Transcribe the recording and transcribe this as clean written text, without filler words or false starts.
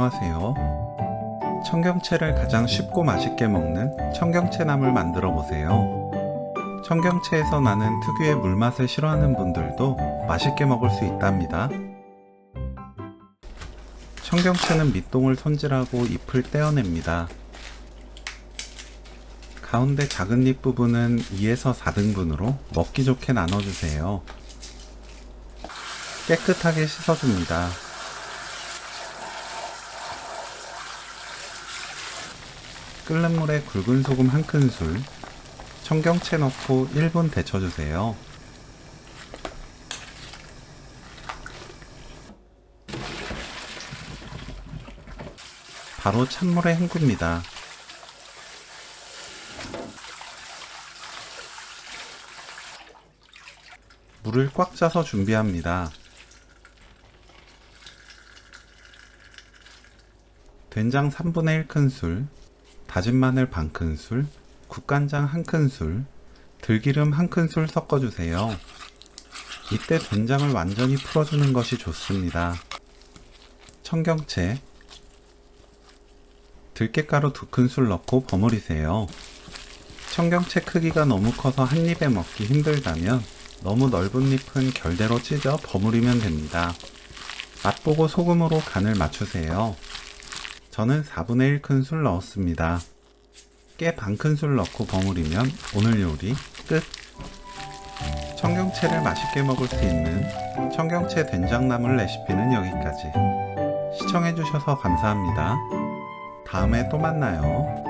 안녕하세요. 청경채를 가장 쉽고 맛있게 먹는 청경채나물 만들어 보세요. 청경채에서 나는 특유의 물맛을 싫어하는 분들도 맛있게 먹을 수 있답니다. 청경채는 밑동을 손질하고 잎을 떼어냅니다. 가운데 작은 잎 부분은 2에서 4등분으로 먹기 좋게 나눠주세요. 깨끗하게 씻어줍니다. 끓는 물에 굵은 소금 1큰술, 청경채 넣고 1분 데쳐주세요. 바로 찬물에 헹굽니다. 물을 꽉 짜서 준비합니다. 된장 3분의 1큰술, 다진 마늘 반큰술, 국간장 1큰술, 들기름 1큰술 섞어주세요. 이때 된장을 완전히 풀어주는 것이 좋습니다. 청경채, 들깨가루 2큰술 넣고 버무리세요. 청경채 크기가 너무 커서 한 입에 먹기 힘들다면 너무 넓은 잎은 결대로 찢어 버무리면 됩니다. 맛보고 소금으로 간을 맞추세요. 저는 4분의 1큰술 넣었습니다. 깨 반큰술 넣고 버무리면 오늘 요리 끝! 청경채를 맛있게 먹을 수 있는 청경채 된장나물 레시피는 여기까지. 시청해주셔서 감사합니다. 다음에 또 만나요.